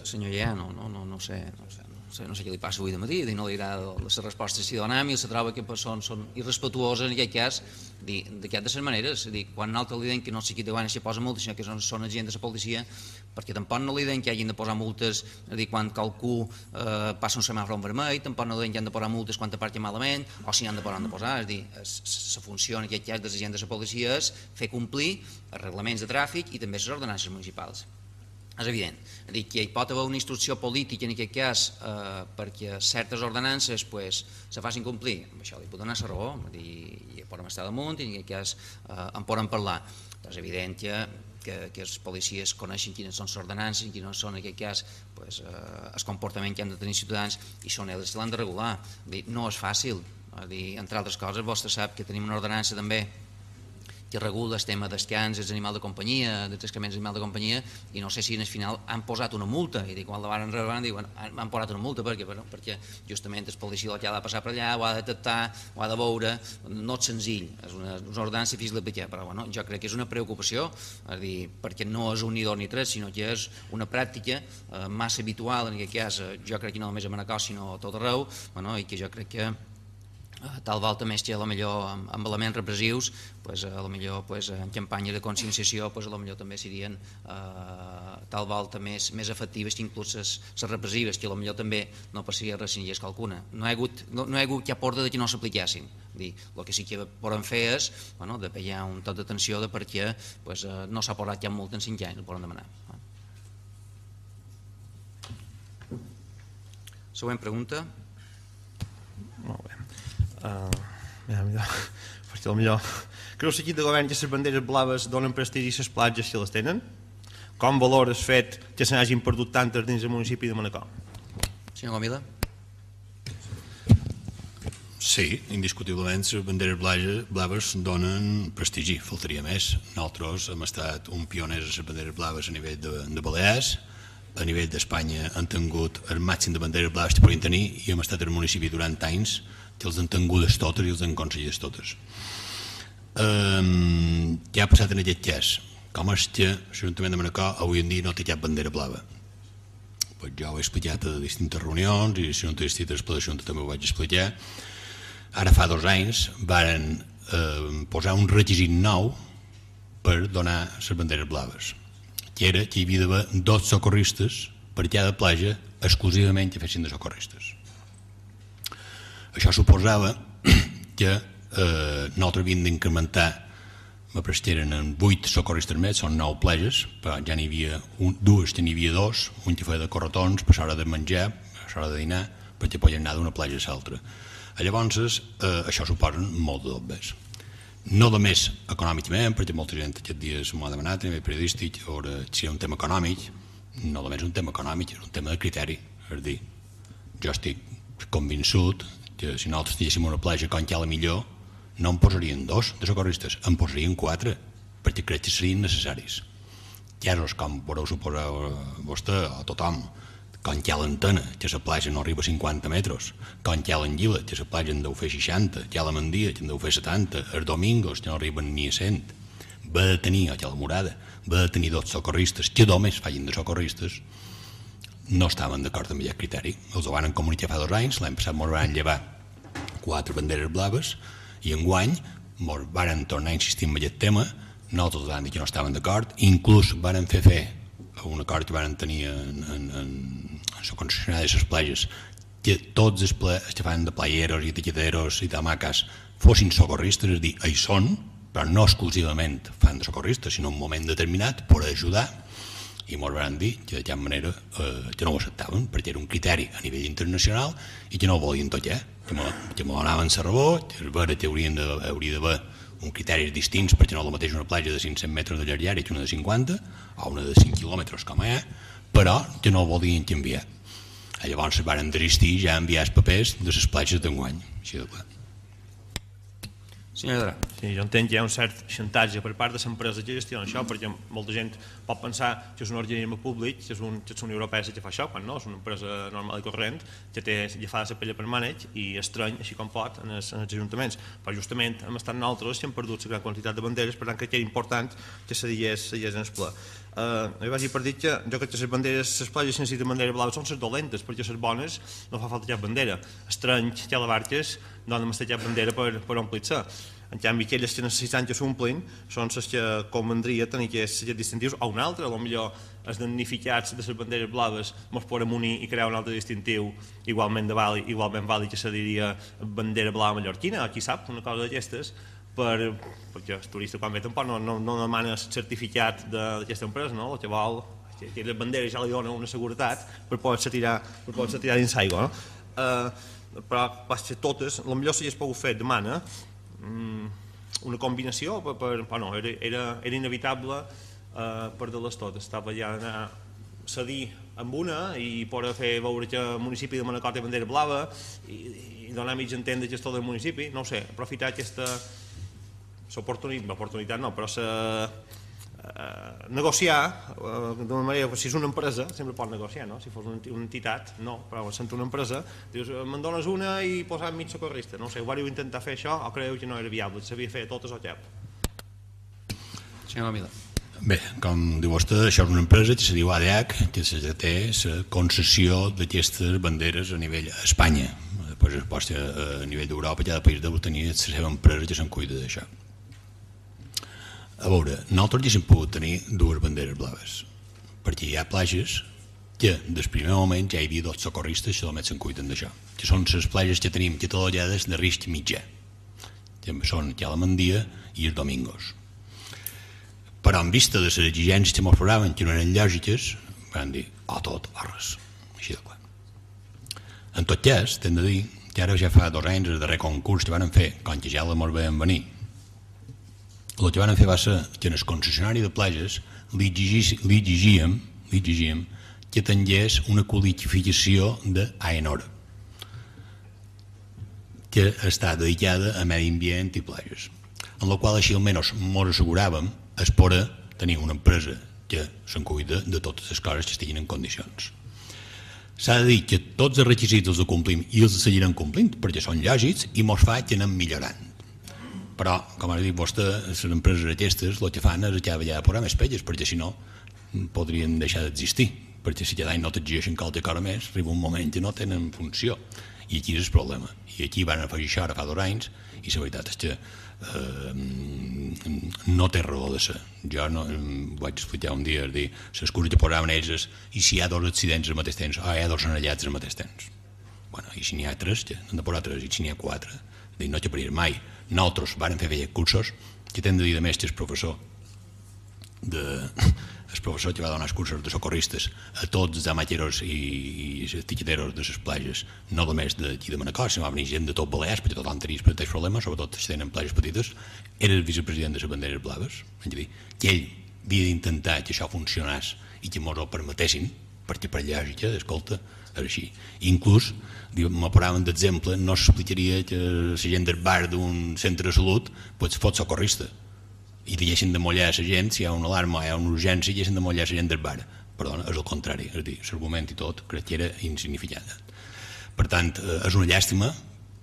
Senyor Lleà, no sé què li passa avui de matí, no li agrada les respostes que donem i se troba que són irrespetuoses en aquest cas d'aquestes maneres. Quan nosaltres li diem que no sé qui de guanya se posa multes, sinó que són agents de la policia, perquè tampoc no li diem que hagin de posar multes quan qualcú passa un semàfor en vermell, tampoc no li diem que han de posar multes quan aparca malament o si han de posar. És a dir, la funció en aquest cas dels agents de la policia és fer complir els reglaments de tràfic i també les ordenances municipals. És evident, que hi pot haver una instrucció política en aquest cas perquè certes ordenances se facin complir, amb això li puc donar la raó, i podem estar damunt i en aquest cas en podem parlar. Però és evident que els policies coneixen quines són les ordenances i quins són en aquest cas el comportament que han de tenir ciutadans i són ells que l'han de regular. No és fàcil, entre altres coses vostè sap que tenim una ordenança també que regula el tema descans, els animals de companyia, dels excrements d'animals de companyia, i no sé si al final han posat una multa, i quan la van rebre diuen han posat una multa perquè justament el policia el que ha de passar per allà, ho ha de detectar, ho ha de veure, no és senzill, és una ordenança difícil d'aplicar, però jo crec que és una preocupació, perquè no és un ni dos ni tres, sinó que és una pràctica massa habitual, en aquest cas jo crec que no només a Manacor sinó a tot arreu, i que jo crec que tal volta més que amb elements repressius, en campanyes de conscienciació també serien tal volta més efectives que inclús les repressives, que potser també no passaria res si n'hi hagués qualcuna. No hi ha hagut cap ordre que no s'apliquessin. El que sí que podem fer és de pegar un toc d'atenció de per què no s'ha posat cap multa en 5 anys, ho podem demanar. Següent pregunta. Molt bé. Perquè potser creus que l'equip de govern que les banderes blaves donen prestigi a les platges si les tenen? Com valora el fet que se n'hagin perdut tantes dins el municipi de Manacor? Senyor Gomila. Sí, indiscutiblement les banderes blaves donen prestigi, faltaria més. Nosaltres hem estat un pioners a les banderes blaves a nivell de Balears, a nivell d'Espanya han tingut el màxim de banderes blaves que podien tenir i hem estat al municipi durant anys que els han tingudes totes i els han aconseguit totes. Què ha passat en aquest cas? Com és que l'Ajuntament de Manacor avui en dia no té cap bandera blava? Jo ho he explicat a distintes reunions i si no té distintes explicacions també ho vaig explicar. Ara fa 2 anys varen posar un requisit nou per donar les banderes blaves, que era que hi havia d'haver 2 socorristes per cada platja exclusivament que fessin de socorristes. Això suposava que nosaltres havíem d'incrementar, me presteren en 8 socorristes més, són 9 platges, però ja n'hi havia 2, que n'hi havia 2, un que feia de corretons, per l'hora de menjar, per l'hora de dinar, perquè podien anar d'una platja a l'altra. Llavors, això suposa molt de dobbes. No només econòmicament, perquè molta gent aquests dies m'ho ha demanat a nivell periodístic, si és un tema econòmic, no només un tema econòmic, és un tema de criteri. És a dir, jo estic convençut que si nosaltres tinguéssim una platja com cal millor, no en posarien 2 de socorristes, en posarien 4, perquè crec que serien necessaris. Casos com podeu suposar vostè o tothom, com cal Antena, que la platja no arriba a 50 metres, com cal Anguila, que la platja en deu fer 60, cal Mandia, que en deu fer 70, els Domingos, que no arriben ni a 100, va de tenir, o cal Morada, va de tenir 2 socorristes, que només facin de socorristes, no estaven d'acord amb aquest criteri. Els ho van comunicar fa 2 anys, l'any passat ens van llevar 4 banderes blaves i enguany ens van tornar a insistir en aquest tema, nosaltres van dir que no estaven d'acord, inclús van fer un acord que van tenir en la concessionària de les platges, que tots els que fan de playeros i tiqueteros i d'hamacas fossin socorristes, és a dir, hi són, però no exclusivament fan de socorristes, sinó en un moment determinat per ajudar, i ens van dir que de cap manera que no ho acceptaven, perquè era un criteri a nivell internacional i que no ho volien tocar, que me donaven la raó, que és vera que hauria d'haver un criteris distints, perquè no és el mateix una platja de 500 metres de llargària que una de 50 o una de 5 quilòmetres com hi ha, però que no ho volien canviar. Llavors van desistir ja a enviar els papers de les platges d'enguany, així de clar. Senyor Lladrà. Sí, jo entenc que hi ha un cert xantatge per part de l'empresa que gestiona això, perquè molta gent pot pensar que és un organisme públic, que és una Unió Europea que fa això, quan no, és una empresa normal i corrent, que fa la pella per maneig i estrany, així com pot, en els ajuntaments. Però justament hem estat nosaltres que hem perdut la gran quantitat de banderes, per tant que era important que se digués en el ple. Jo vaig dir per dir que jo crec que les banderes, les platges sense bandera blava són les dolentes, perquè les bones no fa falta cap bandera. Estrany que a la barques no han de cap bandera per omplir-se. En canvi, aquelles que necessiten que s'omplin són les que convendria tenir aquests distintius o un altre, potser els damnificats de les banderes blaves ens podem unir i crear un altre distintiu igualment vàlid que se diria bandera blava mallorquina, qui sap, una cosa d'aquestes, perquè el turista quan ve tampoc no demana el certificat d'aquesta empresa, no? El que vol que la bandera ja li dona una seguretat per poder-se tirar dins l'aigua, no? Però quasi totes, potser si hagués pogut fer demana una combinació, era inevitable perdre-les totes. Estava ja d'anar a cedir amb una i poder fer veure que el municipi de Manacor té bandera blava i donar mig entendre gestor del municipi, no ho sé, aprofitar aquesta oportunitat no, però negociar d'una manera, si és una empresa sempre pot negociar, no? Si fos una entitat no, però sent una empresa dius, me'n dones una i posar mig socorrista, no sé, ho vàreu intentar fer això o creieu que no era viable, s'havia de fer totes o cap? Senyor Gomila. Bé, com diu vostè, això és una empresa que se diu ADH, que té la concessió d'aquestes banderes a nivell a Espanya. Després a nivell d'Europa cada país deu tenir la seva empresa que se'n cuida d'això. A veure, nosaltres ja hem pogut tenir dues banderes blaves, perquè hi ha platges que des primer moment ja hi havia dos socorristes que només se'n cuiden d'això, que són les platges que tenim catalogades de risc mitjà, que són aquí a la Mandia i els Domingos. Però en vista de les exigències que ens posaven, que no eren lògiques, van dir, o tot o res, així de clar. En tot cas, t'hem de dir que ara ja fa 2 anys el darrer concurs que van fer, quan ja la mos veien venir, el que van fer va ser que en el concessionari de platges li exigíem que tingués una qualificació d'AENOR, que està dedicada a medi ambient i platges, en la qual així almenys ens asseguràvem es poder tenir una empresa que se'n cuida de totes les coses que estiguin en condicions. S'ha de dir que tots els requisits els complim i els seguirem complint perquè són lògics i ens fa que anem millorant. Però, com ha dit vostè, les empreses aquestes el que fan és que ja posar més pelles, perquè si no podrien deixar d'existir, perquè si cada any no t'exigeixen qualque cosa més, arriba un moment que no tenen funció, i aquí és el problema. I aquí van afegir això ara fa 2 anys, i la veritat és que no té raó de ser. Jo vaig explicar un dia, dir, l'excusa que posaven ells i si hi ha 2 accidents al mateix temps, o hi ha 2 anellats al mateix temps. I si n'hi ha 3, han de posar 3, i si n'hi ha 4, no te parir mai. Nosaltres vam fer aquells cursos que hem de dir de més que el professor que va donar els cursos de socorristes a tots els amateros i els tiqueteros de les platges, no només d'aquí de Manacor, sinó va venir gent de tot Balears, perquè tothom tenia els mateixos problemes, sobretot si tenen platges petites. Era el vicepresident de les banderes blaves, és a dir, que ell havia d'intentar que això funcionés i que ens ho permetessin, perquè per lògica, escolta, és així. Inclús, me posaven d'exemple, no s'explicaria que la gent del bar d'un centre de salut fos socorrista i deixessin de mollar la gent, si hi ha una alarma o hi ha una urgència, deixessin de mollar la gent del bar. Perdona, és el contrari, és a dir, l'argument i tot crec que era insignificant. Per tant, és una llàstima,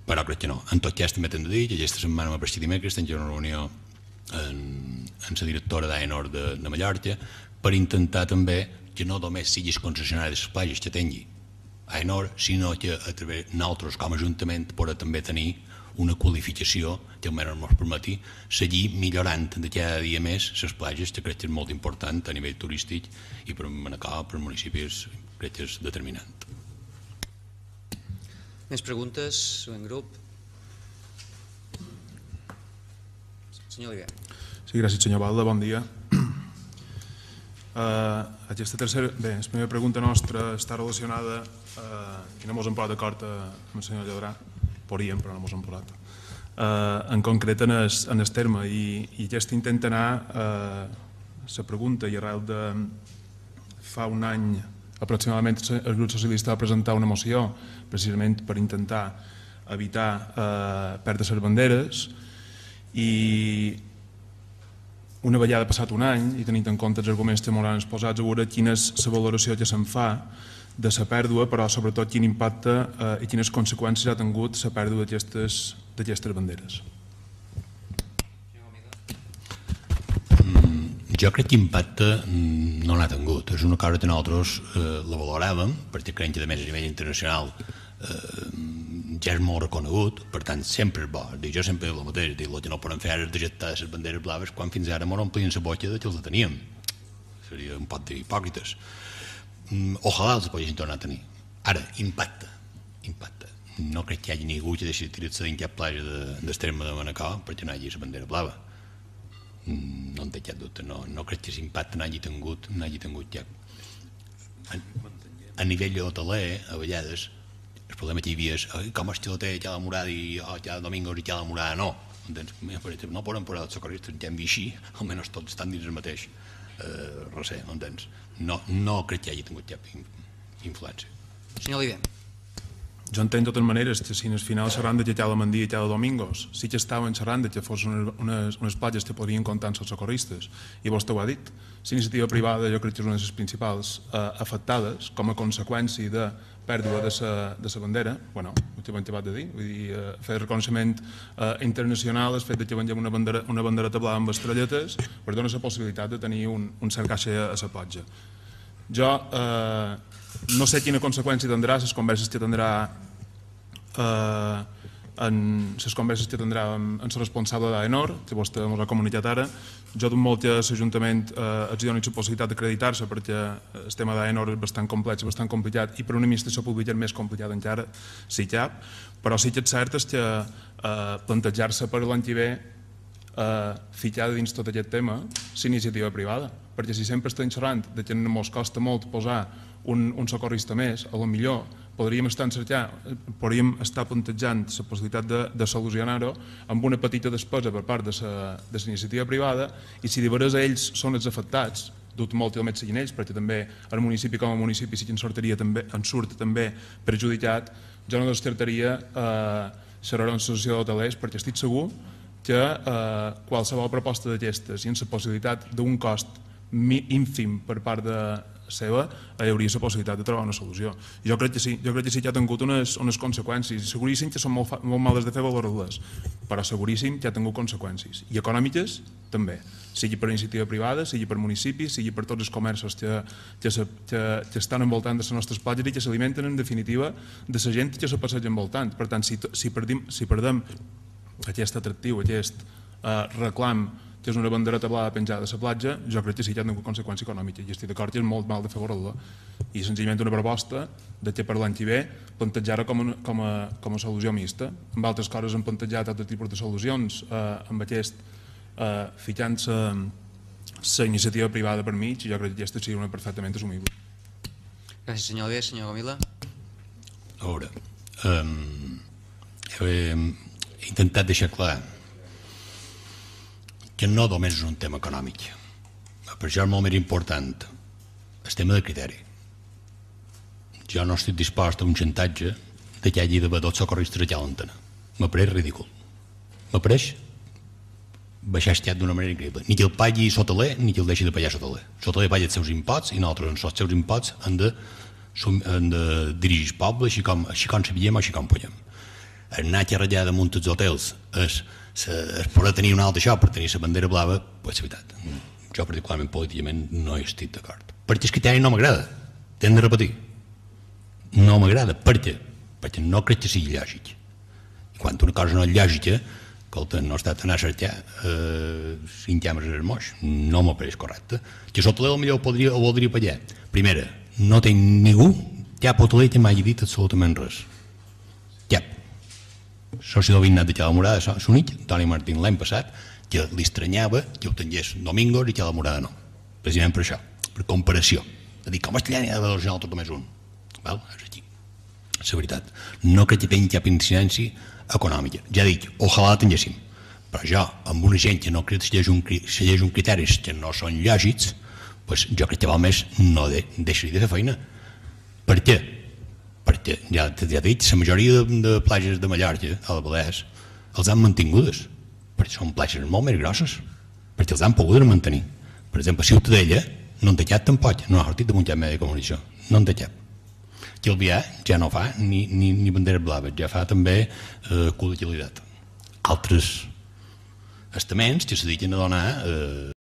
però crec que no. En tot cas, també t'hem de dir que aquesta setmana m'ha prestat dimecres, tenc una reunió amb la directora d'AENOR de Mallorca per intentar també que no només siguis concessionari de les platges que tingui AENOR, sinó que a través nosaltres com a Ajuntament podem també tenir una qualificació que almenys ens permeti seguir millorant de cada dia més les platges, que crec que és molt important a nivell turístic i per Manacor, per municipis, crec que és determinant. Més preguntes, en grup? Senyor Oliver. Sí, gràcies, senyor Balda, bon dia. Aquesta tercera, bé, la primera pregunta nostra està relacionada i no ens hem posat d'acord amb el senyor Lladrà, podríem però no ens hem posat en concret en el terme i aquest intenta anar la pregunta i arrel de fa un any aproximadament el grup socialista va presentar una moció precisament per intentar evitar perdre les banderes i una vegada passat un any i tenint en compte els arguments que m'hauran exposats, a veure quina és la valoració que se'n fa de la pèrdua, però sobretot quin impacte i quines conseqüències ha tingut la pèrdua d'aquestes banderes. Jo crec que impacte no l'ha tingut. És una cosa que nosaltres la valoràvem, perquè creiem que a més a nivell internacional ja és molt reconegut, per tant sempre és bo. Jo sempre dic el mateix, el que no podem fer és dejectar les banderes blaves quan fins ara ens omplien la boca que els teníem. Seria un poc d'hipòcrites. Ojalà els poguessin tornar a tenir. Ara, impacte. No crec que hi hagi ningú que deixi de tirar-se dins cap platja d'Extrema de Manacor perquè no hi hagi la bandera blava. No en té cap dubte. No crec que l'impacte n'hagi tingut cap. A nivell hoteler, a vegades, el problema que hi havia és com el xiloter, que la morada i que la domingos i que la morada no. No poden posar els socorristes que hem vist així, almenys tots estan dins el mateix recer, no entens? No crec que hagi tingut cap influència. Senyor Oliver. Jo entenc de totes maneres que si en el final xerran de Lleida Mandí i Lleida Domingos sí que estaven xerrant que fossin unes platges que podrien comptar amb els socorristes i vostè ho ha dit, l'iniciativa privada jo crec que és una de les principals afectades com a conseqüència de pèrdua de la bandera, bueno, ho hem acabat de dir, vull dir, fer reconeixement internacional, el fet que vengem una bandereta blava amb estrelletes, per donar la possibilitat de tenir un cert caixa a la platja. Jo no sé quina conseqüència tindrà les converses que tindrà amb el responsable d'AENOR, que vostè ens ha comunicat ara. Jo dono molt que l'Ajuntament els doni la possibilitat d'acreditar-se perquè el tema d'AENOR és bastant complex, bastant complicat i per una administració pública és més complicat encara, si cap, però sí que és cert que plantejar-se per l'any que ve ficar dins tot aquest tema l'iniciativa privada, perquè si sempre estem xerrant que ens costa molt posar un socorrista més, a lo millor podríem estar plantejant la possibilitat de solucionar-ho amb una petita despesa per part de la iniciativa privada i si de veres ells són els afectats, dubto molt que només siguin ells, perquè també el municipi com a municipi sí que en surt també perjudicat, jo no descartaria xerrar una associació d'hotelers perquè estic segur que qualsevol proposta d'aquestes i en la possibilitat d'un cost ínfim per part de seva hi hauria la possibilitat de trobar una solució. Jo crec que sí que ha tingut unes conseqüències. Seguríssim que són molt males de fer valorar-les, però seguríssim que ha tingut conseqüències. I econòmiques també, sigui per iniciativa privada, sigui per municipis, sigui per tots els comerços que estan envoltant de les nostres platges i que s'alimenten en definitiva de la gent que se passeja envoltant. Per tant, si perdem aquest atractiu, aquest reclam que és una bandereta blava penjada a la platja, jo crec que sí que ha tingut conseqüència econòmica i estic d'acord que és molt mal de fer-la i senzillament una proposta que per l'any que ve plantejar-la com a solució mixta. Amb altres coses hem plantejat altres tipus de solucions amb aquest ficant-se la iniciativa privada per mig i jo crec que aquesta seria una perfectament assumible. Gràcies, senyor Oliver. Senyor Gomila. A veure, he intentat deixar clar que no només és un tema econòmic. Per això és molt més important el tema de criteri. Jo no estic dispost a un xantatge de que hi hagi d'haver 2 socorristes allà a l'antena. M'apareix ridícul. M'apareix baixar estat d'una manera increïble. Ni que el pagui l'hoteler ni que el deixi de pagar l'hoteler. L'hoteler paga els seus imposts i nosaltres amb els seus imposts hem de dirigir el poble així com sabíem o així com podem. Anar a ratllar damunt els hotels és poder tenir un altre això per tenir la bandera blava, és veritat. Jo particularment políticament no hi estic d'acord. Perquè el criteri no m'agrada, t'hem de repetir. No m'agrada, per què? Perquè no crec que sigui lògic. I quan una cosa no és lògica, escolta, no està d'anar a cercar 5 càmeres en el moix, no m'apareix correcte. Que l'hoteler potser ho voldria pagar. Primera, no té ningú, cap hoteler que m'hagi dit absolutament res. Cap. Soci del Vignat de Cala Morada, l'únic, Toni Martín, l'any passat, que li estranyava que ho tingués Domingos i Cala Morada no. Precisament per això, per comparació. És a dir, com allà n'hi ha d'haver original tot només un. És aquí. És la veritat. No crec que tingui cap incidència econòmica. Ja dic, ojalà la tinguéssim. Però jo, amb una gent que no crec que segueix uns criteris que no són lògics, jo crec que val més no deixar-hi de fer feina. Per què? Perquè, ja t'he dit, la majoria de platges de Mallorca, a la Balears, els han mantingudes. perquè són platges molt més grosses, perquè els han pogut mantenir. Per exemple, Ciutadella no en té cap tampoc, no ha sortit de Montgat Mèdia de Comunicació, no en té cap. Calvià ja no fa ni banderes blaves, ja fa també col·legialitat. Altres estaments que se dediquen a donar